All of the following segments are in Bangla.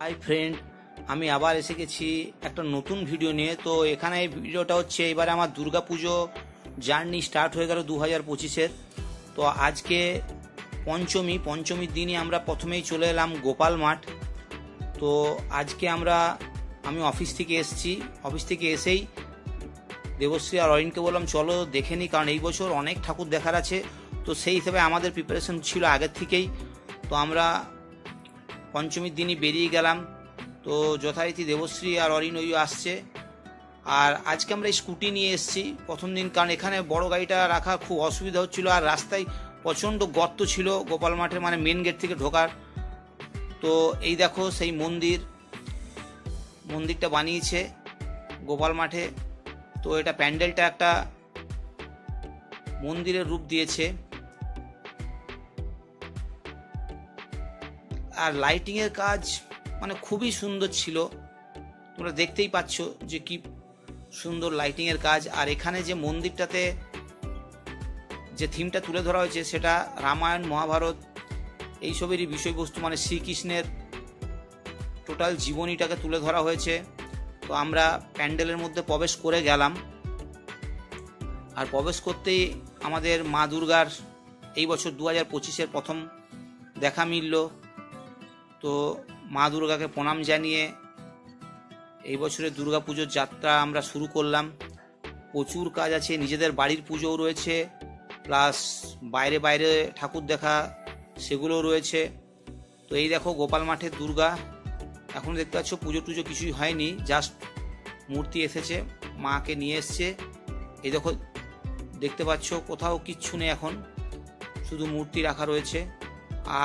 হাই ফ্রেন্ড, আমি আবার এসে গেছি একটা নতুন ভিডিও নিয়ে। তো এখানে এই ভিডিওটা হচ্ছে এবারে আমার দুর্গাপুজো জার্নি স্টার্ট হয়ে গেল 2025-এর। তো আজকে পঞ্চমীর দিনই আমরা প্রথমেই চলে এলাম গোপাল মাঠ। তো আজকে আমি অফিস থেকে এসেই দেবশ্রী আর অরিনকে বললাম চলো দেখে নিই, কারণ এই বছর অনেক ঠাকুর দেখার আছে। তো সেই হিসেবে আমাদের প্রিপারেশন ছিল আগের থেকেই। তো আমরা পঞ্চমীর দিনই বেরিয়ে গেলাম। তো যথারীতি দেবশ্রী আর অরিন আসছে। আর আজকে আমরা স্কুটি নিয়ে এসেছি প্রথম দিন, কারণ এখানে বড় গাড়িটা রাখা খুব অসুবিধা হচ্ছিল, আর রাস্তায় প্রচণ্ড গর্ত ছিল গোপাল মাঠের, মানে মেন গেট থেকে ঢোকার। তো এই দেখো সেই মন্দিরটা বানিয়েছে গোপাল মাঠে। তো এটা প্যান্ডেলটা একটা মন্দিরের রূপ দিয়েছে, আর লাইটিংয়ের কাজ মানে খুবই সুন্দর ছিল। তোমরা দেখতেই পাচ্ছ যে কি সুন্দর লাইটিংয়ের কাজ। আর এখানে যে মন্দিরটাতে যে থিমটা তুলে ধরা হয়েছে সেটা রামায়ণ, মহাভারত এইসবেরই বিষয়বস্তু, মানে শ্রীকৃষ্ণের টোটাল জীবনীটাকে তুলে ধরা হয়েছে। তো আমরা প্যান্ডেলের মধ্যে প্রবেশ করে গেলাম, আর প্রবেশ করতেই আমাদের মা দুর্গার এই বছর 2025-এর প্রথম দেখা মিলল। তো মা দুর্গাকে প্রণাম জানিয়ে এই বছরের দুর্গাপুজোর যাত্রা আমরা শুরু করলাম। প্রচুর কাজ আছে, নিজেদের বাড়ির পুজোও রয়েছে, প্লাস বাইরে ঠাকুর দেখা সেগুলোও রয়েছে। তো এই দেখো গোপাল মাঠের দুর্গা, এখন দেখতে পাচ্ছ পুজো টুজো কিছুই হয়নি, জাস্ট মূর্তি এসেছে, মাকে নিয়ে এসছে। এই দেখো দেখতে পাচ্ছ কোথাও কিচ্ছু নেই, এখন শুধু মূর্তি রাখা রয়েছে।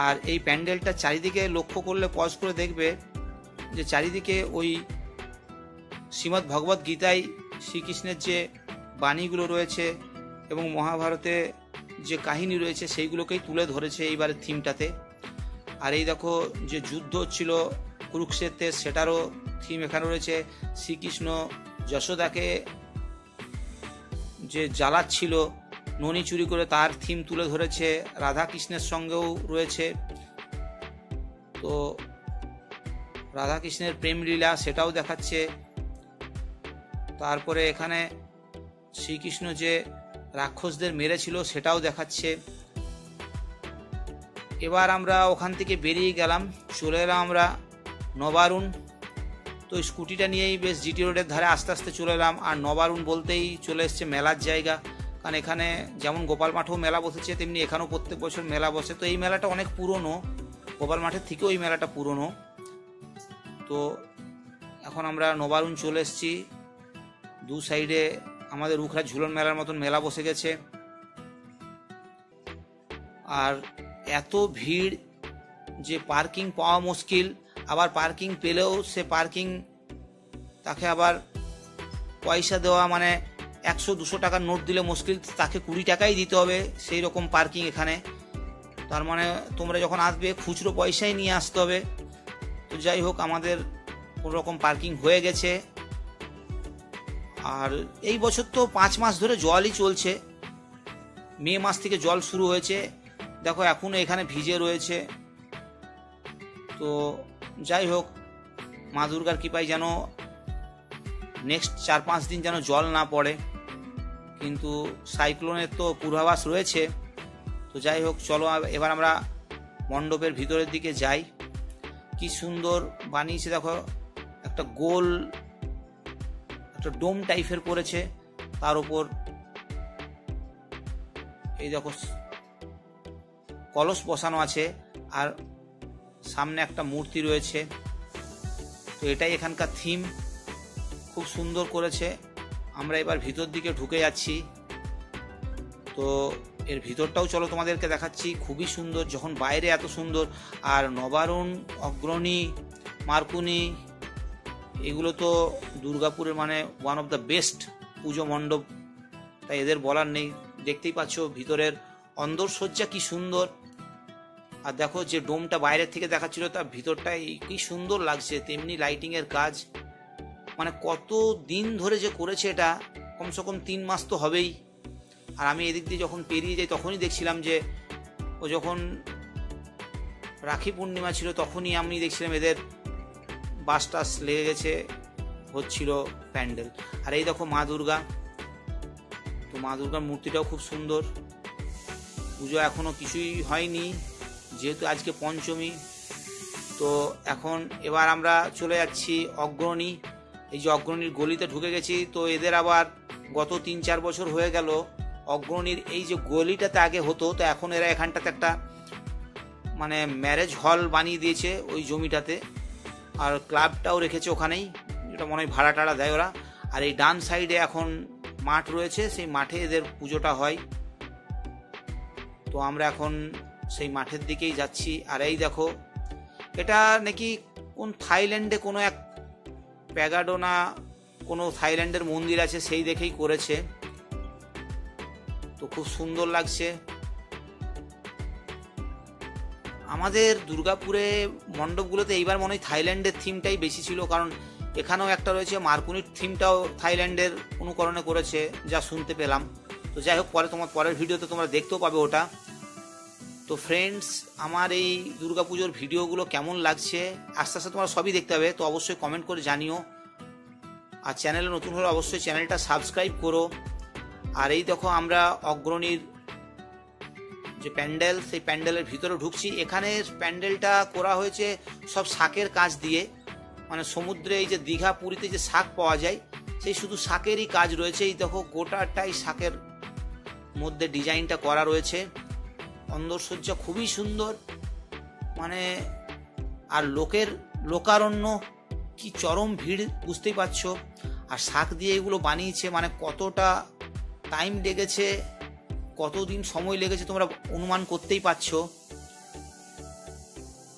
আর এই প্যান্ডেলটা চারিদিকে লক্ষ্য করলে পজ করে দেখবে যে চারিদিকে ওই শ্রীমদ্ ভগবত গীতায় শ্রীকৃষ্ণের যে বাণীগুলো রয়েছে এবং মহাভারতে যে কাহিনী রয়েছে সেইগুলোকেই তুলে ধরেছে এইবারের থিমটাতে। আর এই দেখো যে যুদ্ধ হচ্ছিল কুরুক্ষেত্রের, সেটারও থিম এখানে রয়েছে। শ্রীকৃষ্ণ যশোদাকে যে জ্বালাচ্ছিল ননি চুরি করে, তার থিম তুলে ধরেছে। রাধা কৃষ্ণের সঙ্গেও রয়েছে, তো রাধা কৃষ্ণের প্রেম লীলা সেটাও দেখাচ্ছে। তারপরে এখানে শ্রীকৃষ্ণ যে রাক্ষসদের মেরেছিল সেটাও দেখাচ্ছে। এবার আমরা ওখান থেকে বেরিয়ে গেলাম, চলে এলাম আমরা নবারুণ। তো স্কুটিটা নিয়েই বেশ জিটি রোডের ধারে আস্তে আস্তে চলে এলাম। আর নবারুণ বলতেই চলে এসছে মেলার জায়গা, কারণ এখানে যেমন গোপাল মাঠেও মেলা বসেছে তেমনি এখানেও প্রত্যেক বছর মেলা বসে। তো এই মেলাটা অনেক পুরনো, গোপাল মাঠের থেকেও এই মেলাটা পুরনো। তো এখন আমরা নবারুণ চলে এসেছি। দু সাইডে আমাদের উখড়া ঝুলন মেলার মতন মেলা বসে গেছে। আর এত ভিড় যে পার্কিং পাওয়া মুশকিল, আবার পার্কিং পেলেও সে পার্কিং তাকে আবার পয়সা দেওয়া, মানে 100-200 টাকার নোট দিলে মুশকিল, তাকে 20 টাকাই দিতে হবে, সেই রকম পার্কিং এখানে। তার মানে তোমরা যখন আসবে খুচরো পয়সাই নিয়ে আসতে হবে। তো যাই হোক, আমাদের কোনো রকম পার্কিং হয়ে গেছে। আর এই বছর তো 5 মাস ধরে জলই চলছে, মে মাস থেকে জল শুরু হয়েছে। দেখো এখনো এখানে ভিজে রয়েছে। তো যাই হোক, মা দুর্গার কৃপায় যেন নেক্সট 4-5 দিন যেন জল না পড়ে, কিন্তু সাইক্লোনের তো পূর্বাভাস রয়েছে। তো যাই হোক, চলো এবার আমরা মণ্ডপের ভিতরের দিকে যাই। কি সুন্দর বানিয়েছে দেখো, একটা গোল একটা ডোম টাইপের করেছে, তার উপর এই দেখো কলস বসানো আছে, আর সামনে একটা মূর্তি রয়েছে। তো এটাই এখানকার থিম, খুব সুন্দর করেছে। আমরা এবার ভিতর দিকে ঢুকে যাচ্ছি। তো এর ভিতরটাও চলো তোমাদেরকে দেখাচ্ছি, খুবই সুন্দর। যখন বাইরে এত সুন্দর, আর নবারুণ, অগ্রণী, মার্কুনি এগুলো তো দুর্গাপুরের মানে ওয়ান অফ দ্য বেস্ট পুজো মণ্ডপ, তাই এদের বলার নেই। দেখতেই পাচ্ছ ভিতরের অন্দরসজ্জা কি সুন্দর। আর দেখো যে ডোমটা বাইরের থেকে দেখাচ্ছিল তার ভিতরটাই কি সুন্দর লাগছে, তেমনি লাইটিংয়ের কাজ। মানে কত দিন ধরে যে করেছে এটা, কমসে কম 3 মাস তো হবেই। আর আমি এদিক দিয়ে যখন পেরিয়ে যাই তখনই দেখছিলাম যে ও যখন রাখি পূর্ণিমা ছিল তখনই আমি দেখছিলাম এদের বাস টাস লেগে গেছে, হচ্ছিল প্যান্ডেল। আর এই দেখো মা দুর্গা, তো মা দুর্গার মূর্তিটাও খুব সুন্দর। পুজো এখনো কিছুই হয়নি, যেহেতু আজকে পঞ্চমী। তো এখন এবার আমরা চলে যাচ্ছি অগ্রণী। এই যে অগ্রণীর গলিতে ঢুকে গেছি। তো এদের আবার গত 3-4 বছর হয়ে গেল অগ্রণীর এই যে গলিটাতে আগে হতো, তো এখন এরা এখানটাতে একটা মানে ম্যারেজ হল বানিয়ে দিয়েছে ওই জমিটাতে, আর ক্লাবটাও রেখেছে ওখানেই, যেটা মনে হয় ভাড়া টাড়া দেয় ওরা। আর এই ডান সাইডে এখন মাঠ রয়েছে, সেই মাঠে এদের পুজোটা হয়। তো আমরা এখন সেই মাঠের দিকেই যাচ্ছি। আর এই দেখো, এটা নাকি কোন থাইল্যান্ডে কোনো এক প্যাগাডোনা কোনো থাইল্যান্ডের মন্দির আছে, সেই দেখেই করেছে। তো খুব সুন্দর লাগছে। আমাদের দুর্গাপুরে মণ্ডপগুলোতে এইবার মনে হয় থাইল্যান্ডের থিমটাই বেশি ছিল, কারণ এখানেও একটা রয়েছে, মার্কুনির থিমটাও থাইল্যান্ডের অনুকরণে করেছে যা শুনতে পেলাম। তো যাই হোক, পরের ভিডিওতে তোমরা দেখতেও পাবে ওটা। তো ফ্রেন্ডস, আমার এই দুর্গাপুজোর ভিডিওগুলো কেমন লাগছে আস্তে আস্তে তোমরা সবই দেখতে হবে, তো অবশ্যই কমেন্ট করে জানিও। আর চ্যানেলে নতুন হলে অবশ্যই চ্যানেলটা সাবস্ক্রাইব করো। আর এই দেখো, আমরা অগ্রণীর যে প্যান্ডেল, সেই প্যান্ডেলের ভিতরে ঢুকছি। এখানে প্যান্ডেলটা করা হয়েছে সব শাকের কাজ দিয়ে, মানে সমুদ্রে এই যে দীঘা পুরীতে যে শাক পাওয়া যায়, সেই শুধু শাকেরই কাজ রয়েছে। এই দেখো, গোটাটাই শাকের মধ্যে ডিজাইনটা করা রয়েছে। অন্দরসজ্জা খুবই সুন্দর, মানে আর লোকারণ্য, কি চরম ভিড় বুঝতেই পারছো। আর শাক দিয়ে এগুলো বানিয়েছে, মানে কতটা টাইম লেগেছে, কতদিন সময় লেগেছে তোমরা অনুমান করতেই পারছো।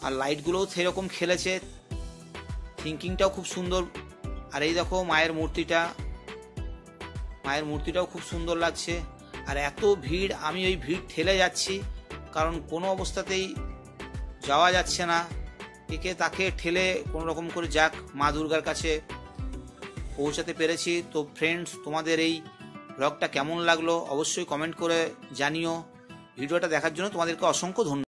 আর লাইটগুলোও সেরকম খেলেছে, থিঙ্কিংটাও খুব সুন্দর। আর এই দেখো মায়ের মূর্তিটাও খুব সুন্দর লাগছে। আর এত ভিড়, আমি ওই ভিড় ঠেলে যাচ্ছি, কারণ কোনো অবস্থাতেই যাওয়া যাচ্ছে না। একে তাকে ঠেলে কোনো রকম করে যাক মা দুর্গার কাছে পৌঁছাতে পেরেছি। তো ফ্রেন্ডস, তোমাদের এই ব্লগটা কেমন লাগলো অবশ্যই কমেন্ট করে জানিও। ভিডিওটা দেখার জন্য তোমাদেরকে অসংখ্য ধন্যবাদ।